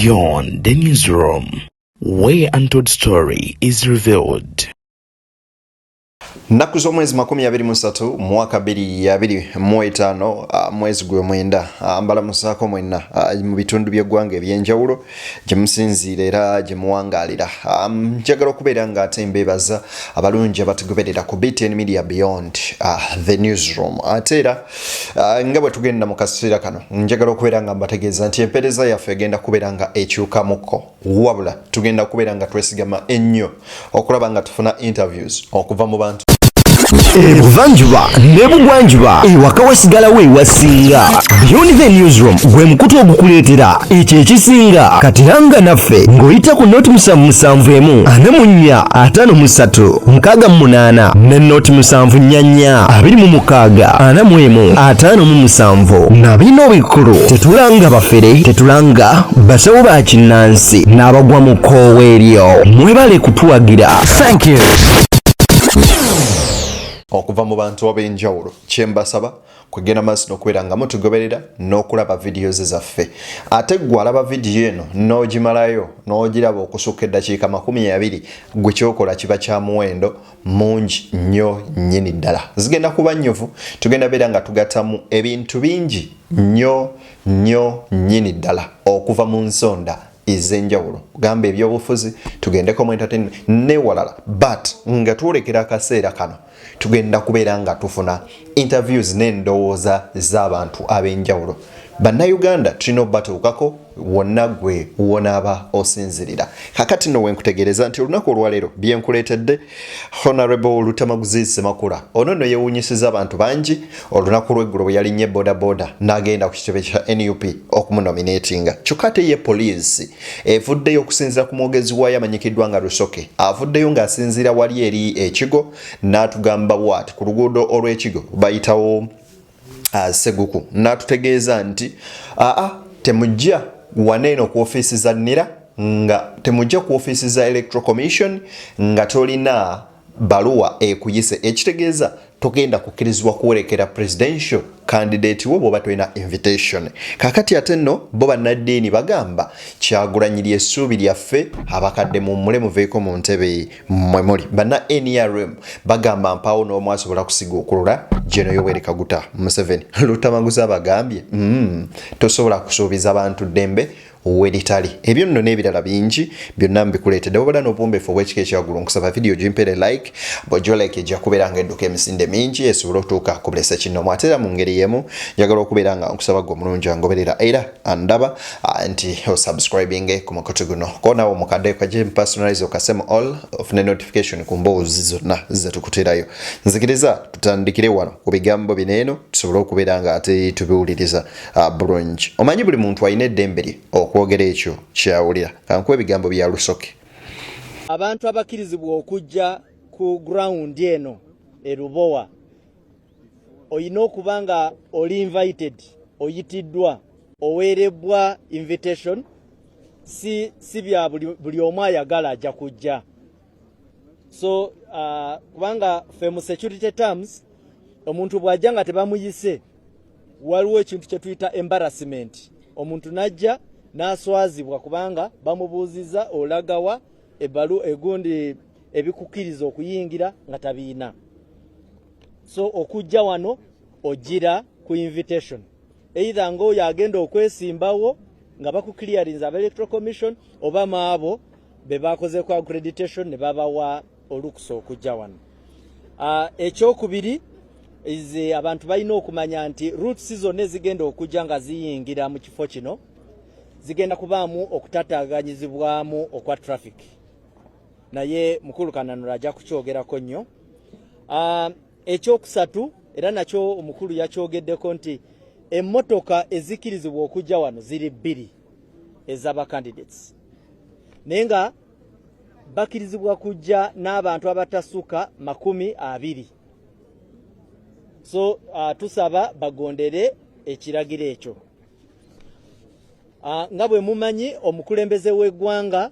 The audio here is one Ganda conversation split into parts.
Beyond the newsroom, where untold story is revealed. Naku z'omwezi 23 mwaka 2025 mwezi gw'omwenda mbalamusaako mwenna mu bitundu by'eggwanga eby'enjawulo gye musinziira era gye muwangaalira. Njagala okubeera nga ate mbeebaza abalungi abatugoberera ku BTN Media Beyond the newsroom. Ate era nga bwe tugenda mu kaseera kano njagala okubeera nga mbategeeza nti empeereza yaffe egenda kubeera nga ekyukamuko, wabula tugenda kubeera nga twesigama ennyo okulaba nga tufuna interviews okuva mu bantu Ebuvanjuba nebugwanjuba ewaka wasigalawo ewasinga. Beyond the newsroom gwe mukutu ogukuleetera ekyo ekisinga. Katiranga naffe ng'oyita ku noti 771 44 53 ne noti 744 26 41 na bino obikulu. Tetulanga bafere, tetulanga basawo ba kinnansi n'abagwa mu koowa eryo. Mwebale kutuwagira. Thank you. okuva mu bantu ab'enjawulo kyembasaba kugenda maaso n'okubeera nga mutugoberera n'okulaba videos zaffe. Ate gwe alaba video eno n'ogimalayo n'ogiraba okusukka eddakiika 20 gwe kyokola kiba kya muwendo mungi nnyo nnyini ddala. Zigenda kuba nyovu, tugenda beera nga tugattamu ebintu bingi nnyo nnyini ddala okuva mu nsonda ez'enjawulo. Gamba ebyobufuzi, tugendeko mu entertainment ne walala, but nga tuolekera akaseera kano tugenda kubeera nga tufuna interviews n'endowooza z'abantu ab'enjawulo. Bannayuganda tulina obatuukako wonna gwe wonaaba osinzirira. Kakati nno wenkutegereza nti olunaku olwaleero byenkuleetedde Honorable Lutamaguzi Semakula ono nno yeewuunyisiza abantu bangi olunaku lw'eggulo bwe yalinnye bodaboda n'agenda ku kitebe kya NUP okumunominatinga. Kyokka ate ye poliisi evuddeyo okusinziira ku mwogezi waayo amanyikiddwa nga Lusoke, avuddeyo ng'asinziira wali eri ekigo n'atugamba bw'ati ku luguudo olw'ekigo bayitawo Seguku, n'atutegeeza nti temujja waneeno ku ofiisi za NIRA, nga temujja ku ofiisi za Electoral Commission nga tolina baluwa ekuyise, ekitegeeza togenda kukkirizibwa kuwerekera presidential candidate wo bw'oba tolina invitation. Kakati ate nno bo Bana Ddiini bagamba kyagulanyiri essuubi lyaffe abakadde mummule muveeko mu ntebe mwe muli. Bana NEWSROOM bagamba mpaawo n'omu asobola kusiga okulula Gen. Yoweri Kaguta Museveni. Lutamaguzi abagambye tosobola kusuubiza abantu ddembe weditali. Ebyo nno n'ebirala bingi byonna mbikuleetedde. Wabula n'obumbeefu obw'ekika ekyagulu nkusaba video gimpere like, bw'ojjo like ejja kubeera nga edduka emisinde mingi esobola okutuuka ku bulesa kinnomu. Ate era mu ngeri yemu njagala okubeera nga nkusaba gwe omulungi angoberera era andaba nti osubscribing ku mukutu guno. Ko naawe omukadde kaje personalize okasema all of the notification ku mboozi zonna zetukuterayo. Nzikiriza tutandikire wano ku bigambo bineeno tusobole okubeera nga ate tubiwuliriza bulungi. Omanyi buli muntu alina eddembe lye okwogera ekyo kyawulira. Kankuwa ebigambo bya Lusoke. Abantu abakirizibwa okujja ku ground eno erubowa oyina okuba nga oli invited, oyitiddwa, oweerebwa invitation. Si bya buli omu ayagala ajja kujja. So kubanga ffe mu security terms omuntu bw'ajja nga tebamuyise waliwo ekintu kye tuyita embarrassment. Omuntu najja n'aswazibwa kubanga bamubuuziza olagawa ebbalu egundi ebikukkiriza okuyingira nga tabiina. So okujja wano ogira ku invitation. Either ng'oyo agenda okwesimbawo nga bakukiliarinza aba Electoral Commission oba maabo be bakoze ku accreditation ne babawa olukusa okujja wano. Ekyokubiri ize abantu balina okumanya nti routes zonna ezigenda okujja nga ziyingira mu kifo kino zigenda kubaamu okutataaganyizibwamu okwa traffic. Naye mukulu Kananula ajja kukyogerako nnyo. Ekyokusatu era nakyo omukulu yakyogeddeko nti emmotoka ezikkirizibwa okujja wano ziri 2 ez'aba candidates. Naye nga bakkirizibwa kujja n'abantu abatasuka 20. So tusaba bagondere ekiragiro ekyo. Nga bwe mumanyi omukulembeze w'eggwanga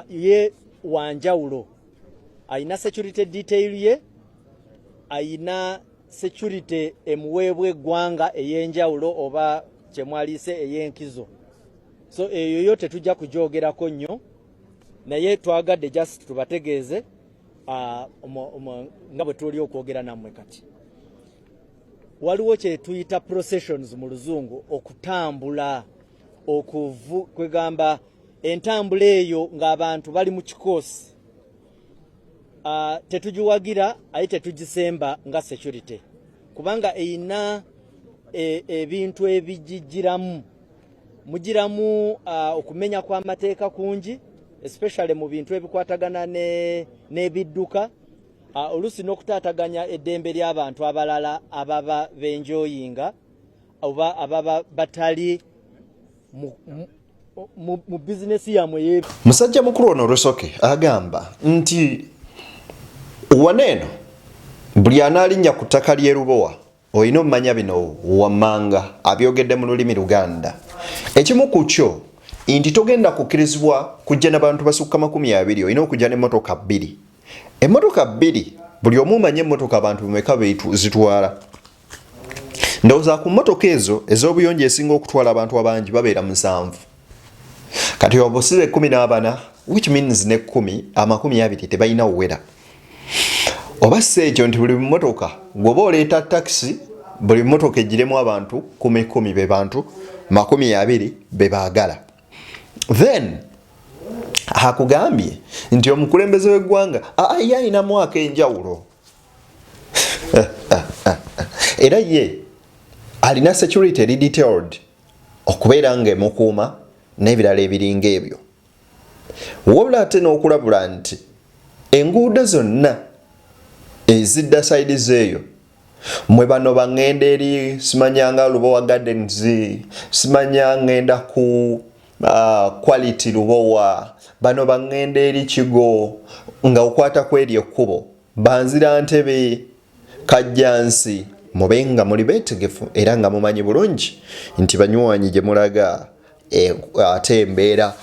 ye wanjawulo. Ayina security detail ye, ayina security emuweebwa eggwanga ey'enjawulo oba kyemwaliise ey'enkizo. so eyo yote tujja kujoogerako nnyo naye twagadde just tubategeeze nga bwe tuli okwogera nammwe kati waliwo kye tuyita processions mu luzungu okutambula kwegamba entambula eyo ng'abantu bali mu kikoosi tetugiwagira aye tetugisemba nga security kubanga eyina ebintu ebigigiramu mugiramu okumenya kw'amateeka kungi especially mu bintu ebikwatagana n'ebidduka olusi n'okutaataganya eddembe ly'abantu abalala ababa benjoyinga oba ababa batali mu bizinesi yamwe musajja mukulu ono Lusoke agamba nti waneeno buli anaalinnya ku ttaka ly'e Lubowa olina omumanya bino wammanga abyogedde mu lulimi Luganda ekimu ku kyo nti togenda kukkirizibwa kujja n'abantu basukka 20 olina okujja n'emmotoka 2 emmotoka 2 buli omu manye emmotoka abantu bameka zitwala ndowooza ku mmotoka ezo ez'obuyonjo esinga okutwala abantu abangi babeera 7 kati obusibe 14 which means ne 10 20 tebalina uwera oba sekyo nti buli mmotoka gwoba oleeta taxi buli mmotoka ejjiremu abantu 10 be bantu 20 be baagala then hakugambye nti omukulembeze w'eggwanga yalina mwaka enjawulo era ye alina security eri detailed okubeera nga emukuuma n'ebirala ebiringa ebyo wabula ate n'okulabula nti enguudo zonna ezidda sayidi zeeyo mwe bano baŋŋenda eri simanyanga Lubowa Gardens simanya ŋŋenda ku quality Lubowa bano baŋŋenda eri Kigo nga okwata kw'eryo ekkubo banzira Ntebe Kajjansi mubenga muli beetegefu era nga mumanyi bulungi nti banywanyi gye mulaga ate embeera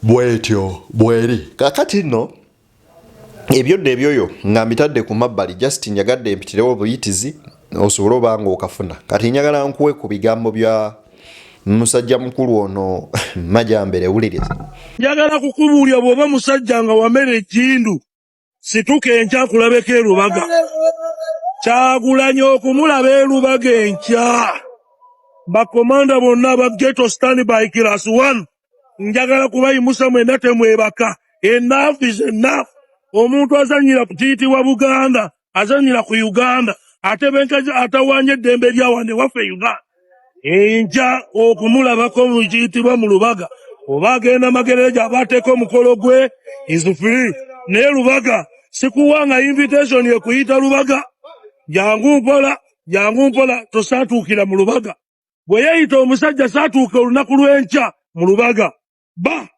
bwetyo bweri kakati nno ebyodde ebyoyo nga mbitadde ku mabbali just njagadde mpitirewo obuyitizi osobole obanga okafuna kati njagala nkuwe ku bigambo bya musajja mukulu ono Majambere wuliriza njagala kukubuulya bw'oba musajja nga wamera ejjindu situka enkya kulabeko e Lubaga Kyagulanyi okumulaba e Lubaga enkya bakomanda bonna aba ghetto standby class 1 njagala kubayimusa mwenna temwebaka enough is enough omuntu azanyira kutiitibwa Buganda azanyira ku Uganda ate benkazi atawanye eddembe lyawande waffe Uganda enkya okumulabako mu kiyitibwa mu Lubaga oba agenda Magerere abateeko omukolo gwe is free naye Lubaga sikuwanga invitation yekuyita Lubaga jangu mpola tosaatuukira mu Lubaga bwe yeeyita omusajja saatuuka olunaku lw'enkya mu Lubaga ba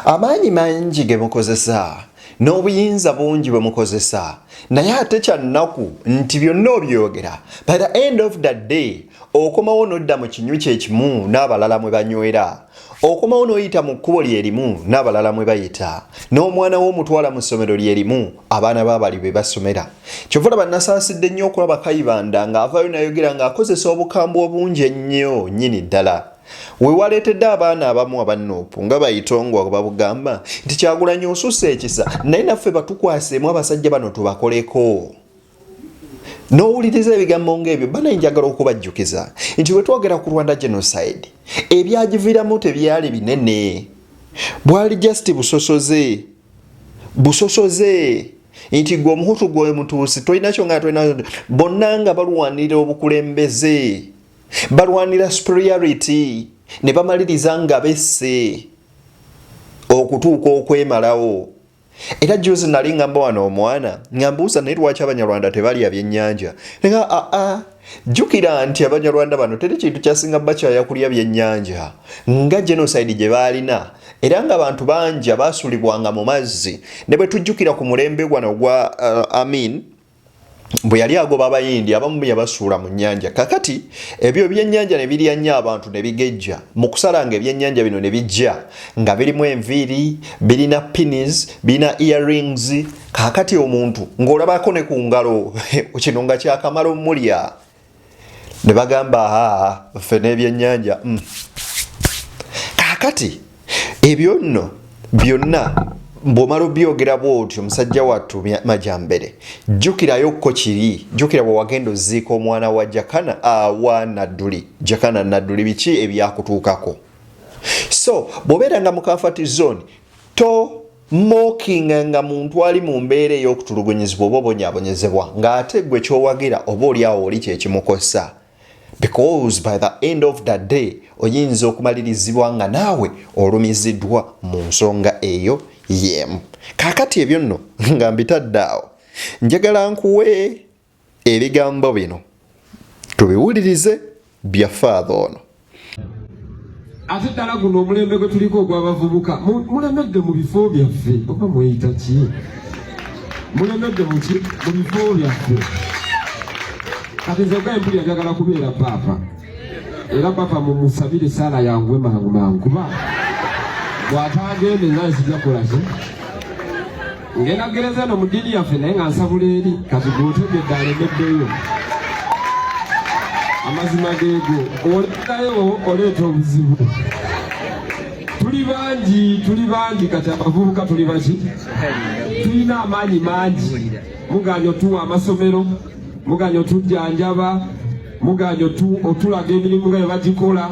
amaanyi mangi ge mukozesa n'obuyinza bungi bwe mukozesa naye ate kyannaku nti byonna obyogera by the end of the day okomawo n'odda mu kinywi kyekimu n'abalala mwe banywera okomawo n'oyita mu kkubo lyerimu n'abalala mwe bayita n'omwana w'omutwala mu ssomero lyerimu abaana baabali be basomera kyova olaba nasaasidde nnyo okulaba Kayibanda ng'avaayo nayogera ng'akozesa obukambwe obungi ennyo nnyini ddala we waleetedde abaana abamu abanoopu nga bayitongwa babugamba nti Kyagulanyi osusse ekisa naye naffe batukwaseemu abasajja bano tubakoleko n'owuliriza ebigambo ng'ebyo bana njagala okubajjukiza nti we twogera ku Rwanda genocide ebyagiviiramu tebyali binene bwali just busosoze nti gwe omuhutu gwe mutuusi tolina kyo nga tolina bonna nga balwanirira obukulembeze balwanira superiority ne bamaliriza nga besse okutuuka okwemalawo era juzi nali ngamba wano omwana ngambuusa naye lwaki Abanyarwanda tebalya byennyanja nga jjukira nti Abanyarwanda bano teri kintu kyasinga bakyaya kulya byennyanja nga genocide gye baalina era nga abantu bangi abaasulibwanga mu mazzi ne bwe tujjukira ku mulembe gwano gwa Amin bwe yali agoba abayindi abamu yabasuula mu nnyanja kakati ebyo ebyennyanja ne birya nnyo abantu ne bigejja mu kusalanga ebyennyanja bino ne bijja nga birimu enviiri birina pins birina earrings kakati omuntu ng'olabako ne ku ngalo kino nga kyakamala omulya ne bagamba ffe n'ebyennyanja kakati ebyo nno byonna bw'omala obyogera bw'otyo musajja wattu Majambere jjukirayo ko kiri jjukira bwe wagenda oziika omwana wa Jakana Nadduli biki ebyakutuukako so bw'obeera nga mu comfort zone to mocking nga muntu ali mu mbeera ey'okutulugunyizibwa oba obonyaabonyezebwa ng'ate gwe kyowagira oba oliawo oli kyekimukosa because by the end of the day oyinza okumalirizibwa nga naawe olumiziddwa mu nsonga eyo yemu kakati ebyo nno nga mbitadde awo njagala nkuwe ebigambo bino tubiwulirize bya father ono ate ddala guno omulembe gwe tuliko ogw'abavubuka mulemedde mu bifo byaffe oba mweyita ki mulemedde mu bifo byaffe kati nze gwe mpulira njagala kubeera paapa era paapa mumusabire saala yangwe mangu kuba bw'ataagende naye sijja kola ki ngenda gereza eno mu ddiini yaffe naye nga nsabula eri kati gw'otegedde alemeddeyo amazima geego oletayo oleeta obuzibu tuli bangi kati abavubuka tuli baki tulina amaanyi mangi muganya otuwa amasomero muganya otujjanjaba muganya otulaga emirimu nga bagikola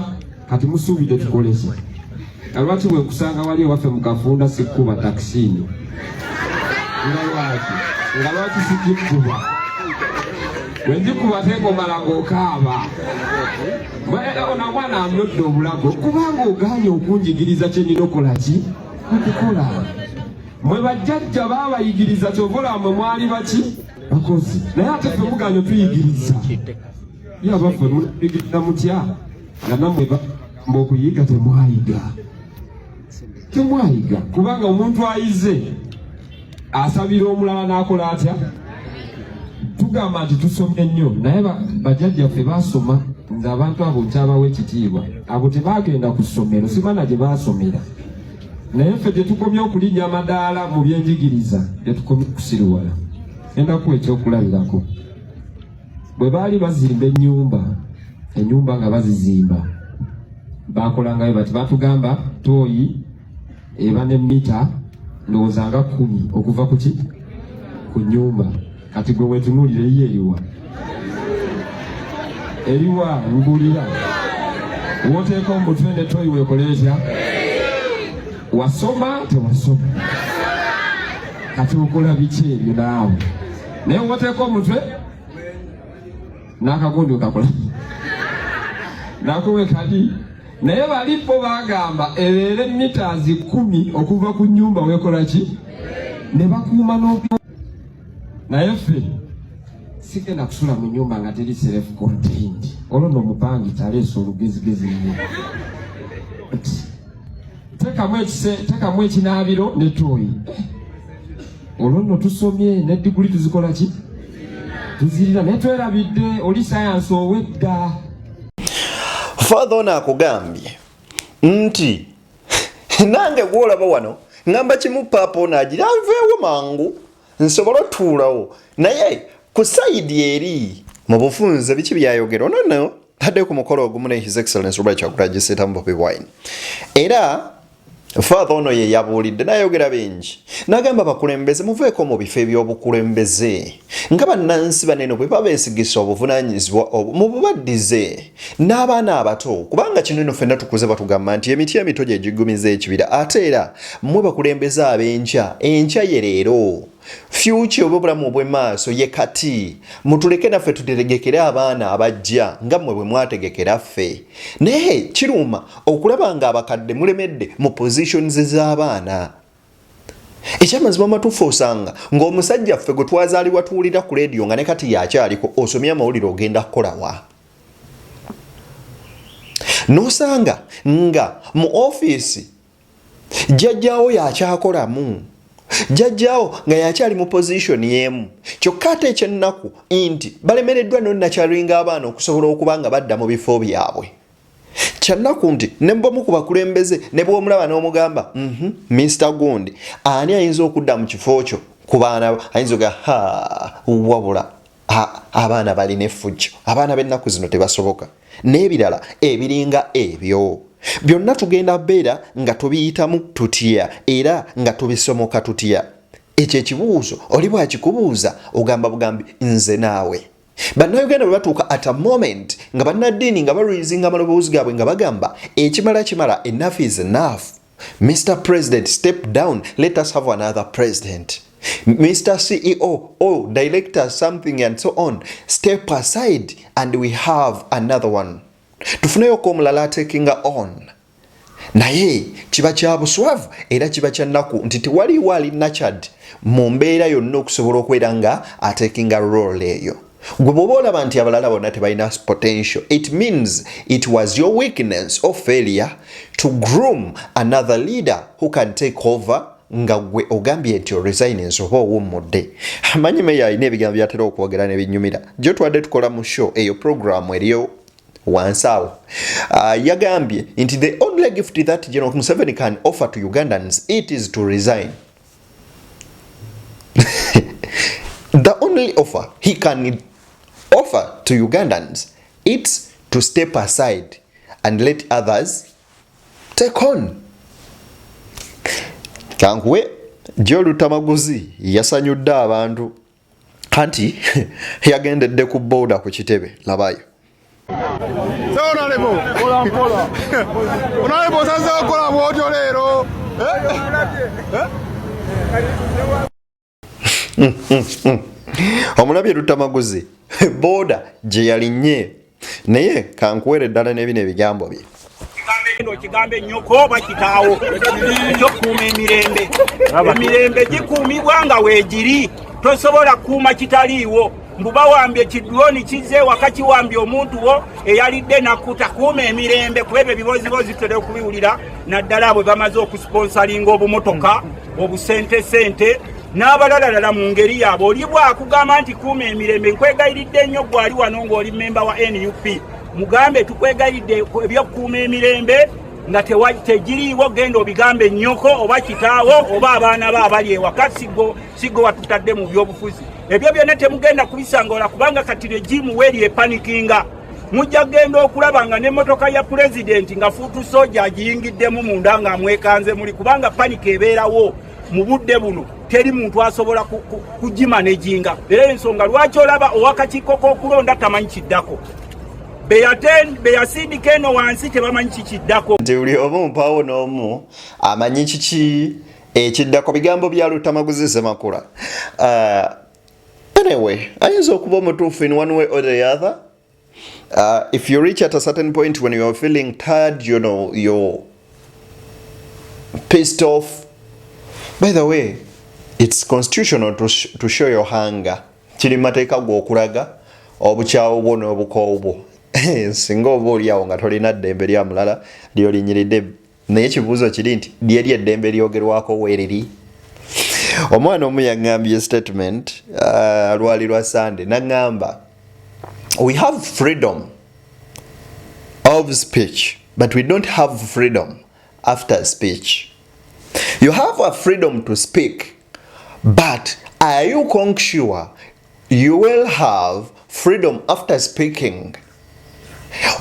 kati musuubidde tukoleki alwaki bwe nkusanga wali ewaffe mu Kafunda sikkuba takisiini nga lwaki sikikuba bwe ndikuba tegomala ng'okaaba ona mwana amyodde obulago kubanga oganye okunjigiriza kye nina okolaki okukola mwe bajjajja baabayigiriza kyovola mwe mwali baki bakozi naye ate ffe muganya otuyigiriza yabaffe muyigiriza mutya nga nammwe mba okuyiga temwayiga kubanga omuntu ayize asabira omulala n'akola atya tugamba nti tusomye nnyo naye bajjajjaffe baasoma nze abantu abo nkyabawa ekitiibwa abo tebaagenda ku ssomero simana gye baasomera naye ffe tetukomye okulinnya amadaala mu byenjigiriza tetukomye kusiriwala endaku ekyokulabirako bwe baali bazimba ennyumba nga bazizimba bakolangayo bati batugamba tooyi eba ne mita ndowooza nga 10 okuva ku nnyumba kati gwe wetunuulira eriwa ngulira woteeka omutwe ne tooyi weekoleetya wasoma tewasoma kati okola biki ebyo naawe naye woteeka omutwe n'akagundi okakola nakowe kadi naye balipo bagamba ebeere mitaazi 10 okuva ku nnyumba weekola ki ne bakuuma n'oku naye ffe sigenda kusula mu nnyumba nga teri self contained olwo nno omupangi taleesa olugezigezi nnyo tekamu ekinaabiro ne tooyi olwo nno tusomye ne diguli tuzikola ki tuzirira naye twerabidde oli sayansi owedda father ono akugambye nti nange gwolaba wano ngamba kimu paapa ono agira nveewo mangu nsobola otuulawo naye ku sayidi eri mu bufunze biki byayogera ono nno tadde ku mukolo ogumu ne his excellence Robert Kyagulanyi Bobi Wine era father ono ye yabuulidde n'ayogera bingi n'agamba abakulembeze muveeko mu bifo eby'obukulembeze nga bannansi banene bwe babeesigisa obuvunaanyizibwa mu bubaddize n'abaana abato kubanga kino eno ffenna tukuze batugamba nti emiti emito gye gigumiza ekibira ate era mmwe bakulembeze ab'enkya enkya ye leero future oba obulamu obw'emaaso ye kati mutuleke naffe tutegekere abaana abajja nga mmwe bwe mwategekera ffe naye kiruma okulaba nga abakadde mulemedde mu positions z'abaana ekyamazima amatuufu osanga ng'omusajja ffe gwe twazaalibwa tuwulira ku leediyo nga ne kati yakyaliko osomye amawulire ogenda kukolawa n'osanga nga mu ofiisi jjajjaawo yakyakolamu jjajjaawo nga yakyali mu position yemu kyokka ate ekyennaku nti balemereddwa nonnakyalinga abaana okusobola okuba nga badda mu bifo byabwe kyannaku nti ne mbomu ku bakulembeze ne bw'omulaba n'omugamba Mr. Gundi ani ayinza okudda mu kifo kyo ku baana ayinza oga wabula abaana balina effujjo abaana b'ennaku zino tebasoboka n'ebirala ebiringa ebyo byonna tugenda beera nga tubiyitamu tutya era nga tubisomoka tutya. Ekyo ekibuuzo oli bw'akikubuuza ogamba bugambi nze naawe. Bannayuganda bwe batuuka at a moment nga Bana Ddiini nga balwizinga amaloboozi gaabwe nga bagamba ekimala enough is enough. Mr. President, step down, let us have another president. Mr. CEO, director, something and so on, step aside and we have another one. Tufuneyo ko omulala taking on. Naye kiba kya buswavu era kiba kya nnaku nti tewaliwo ali nurtured mu mbeera yonna okusobola okubeera nga atakinga role eyo. Gwe bw'oba olaba nti abalala bonna tebalina potential, it means it was your weakness or failure to groom another leader who can take over nga gwe ogambye nti resigns oba owummudde. Amanyi meya alina ebigambo byatera okwogera ne binyumira. Gyo twadde tukola mu show eyo program eriyo wansi awo. Yagambye nti the only gift that General Museveni can offer to Ugandans it is to resign. The only offer he can offer to Ugandans it's to step aside and let others take on. Kankwe Joe Tamaguzi yasanyudde abantu kanti yagendedde ku border ku kitebe labayo. Omulabye Lutamaguzi boda gye yalinnye naye kankuwere ddala n'ebino ebigambo bye. Kigambe nnyoko bakitaawo ekyokuuma emirembe. Emirembe gikuumibwa nga weegiri tosobola kuuma kitaliiwo. Mbuba wambye kidroni kize wakati wambye omuntu wo eyalidde nakuta kuuma emirembe kuba ebyo ebibozibozi tutera okubiwulira naddala bwe bamaze okusponsalinga obumotoka obusente n'abalalala mu ngeri yaabwe. Oli bwakugamba nti kuuma emirembe nkwegayiridde nnyo gwali wano ng'oli memba wa NUP mugambe tukwegayiridde ebyokukuuma emirembe nga tegiriiwo genda obigambe nnyoko oba kitaawo oba abaana be abali ewaka sigo watutadde mu byobufuzi. Ebyo byonna temugenda kubisangola kubanga kati regimu weeri epanikinga. Mujja genda okulaba nga n'emmotoka ya pulezidenti nga fuutu soja agiyingiddemu munda ng'amwekanze muli kubanga panika ebeerawo mu budde buno teri muntu asobola kugimanejinga. Era ensonga lwaki olaba owakakiiko k'okulonda tamanyi kiddako. Beyasindika eno wansi tebamanyi kikiddako. Nti buli omu mpaawo n'omu amanyi kiki ekiddako bigambo bya Lutamaguzi Semakula. Anyway, ayinza okuba omutuufu in one way or the other. If you reach at a certain point when you are feeling tired, you know, you're pissed off. By the way, it's constitutional to show your hunger. Kiri mateeka gw'okulaga obukyawo bwo n'obukoowu bwo. Singa oba oliawo nga tolina ddembe lya mulala lyolinyiridde naye ekibuuzo kiri nti lyeri eddembe lyogerwako weeriri. Omwana omu yaŋŋambye statement lwali lwa Sunday n'aŋŋamba we have freedom of speech but we don't have freedom after speech. You have a freedom to speak but are you sure you will have freedom after speaking?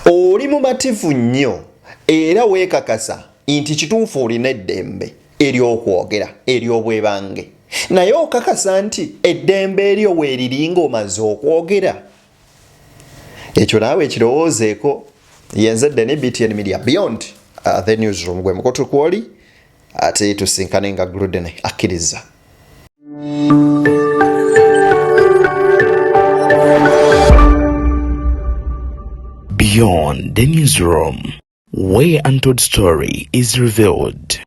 Oli mumativu nnyo era weekakasa nti kituufu olina eddembe ery'okwogera ery'obwebange naye okakasa nti eddembe eryo weeriri ng'omaze okwogera. Ekyo naawe ekirowoozeeko. Yenzedde ne BTN Media Beyond the Newsroom gwe mukoto kwoli ate tusinkane nga Gluden akkiriza. Beyond the Newsroom, where untold story is revealed.